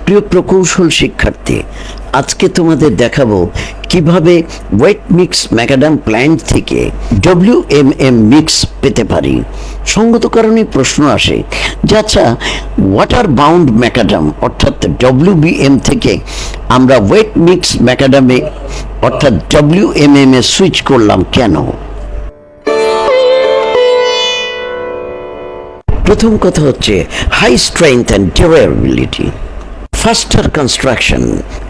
প্রিয় প্রকৌশল শিক্ষার্থী, আজকে তোমাদের দেখাবো কিভাবে ওয়েট মিক্স ম্যাকাডাম প্ল্যান্ট থেকে WMM মিক্স পেতে পারি। সঙ্গত কারণে প্রশ্ন আসে যে আচ্ছা, ওয়াটার বাউন্ড ম্যাকাডাম অর্থাৎ WBM থেকে আমরা ওয়েট মিক্স ম্যাকাডামে অর্থাৎ WMM এ সুইচ করলাম কেন? প্রথম কথা হচ্ছে high strength and durability, faster construction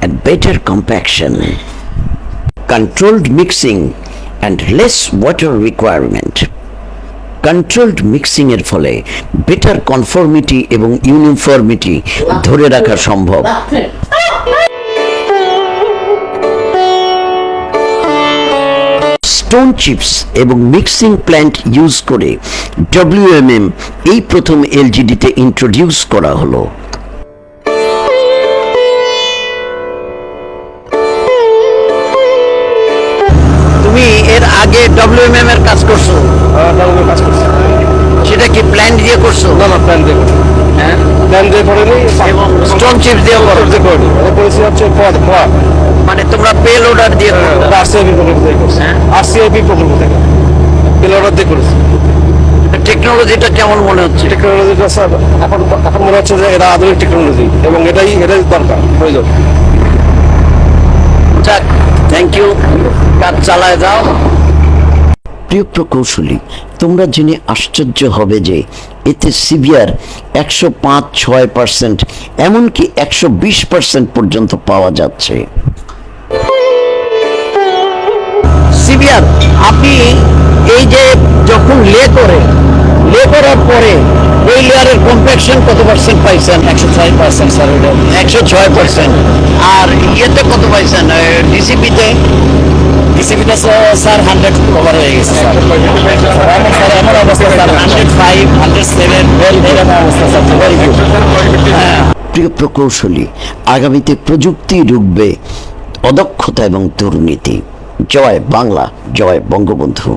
and better compaction, controlled mixing and less water requirement. Controlled mixing এর ফলে বেটার কনফর্মিটি এবং ইউনিফর্মিটি ধরে রাখা সম্ভব। স্টোন চিপস এবং মিক্সিং প্ল্যান্ট ইউজ করে WMM এই প্রথম LGD-তে ইন্ট্রোডিউস করা হলো। এর আগে WMM এর কাজ করছো? কাজ করছি। সেটা কি প্ল্যান দিয়ে করছো? না, প্ল্যান দিয়ে করি। হ্যাঁ, প্ল্যান দিয়ে করিনি এবং স্টোন চিপস দিয়ে করিনি। এটা করেছি হচ্ছে মানে তোমরা পেল অর্ডার দিয়ে RCIP প্রকল্প থেকে করছি। RCIP প্রকল্প থেকে পেল অর্ডার দিয়ে করেছি। টেকনোলজিটা কেমন মনে হচ্ছে? টেকনোলজিটা স্যার এখন মনে হচ্ছে যে এটা আধুনিক টেকনোলজি এবং এটাই দরকার, প্রয়োজন। যাক, থ্যাংক ইউ, কাজ চালায় যাও। প্রিয় প্রকৌশলী, তোমরা জেনে আশ্চর্য হবে যে এতে সিভিয়ার 105-6% এমনকি 120% পর্যন্ত পাওয়া যাচ্ছে। সিভিয়ার আপনি এই যে যখন লে করার পরে ওই লেয়ারের কম্প্যাকশন কত পার্সেন্ট পাইছেন? 106% স্যার। 106%। আর ইয়েতে কত পাইছেন ডিসিপিতে? ডিসিপিটা স্যার 100 কভার হয়ে গেছে স্যার। এমন অবস্থা স্যার 105, 107 এরকম অবস্থা স্যার। প্রিয় প্রকৌশলী, আগামীতে প্রযুক্তি রুখবে অদক্ষতা এবং দুর্নীতি। জয় বাংলা, জয় বঙ্গবন্ধু।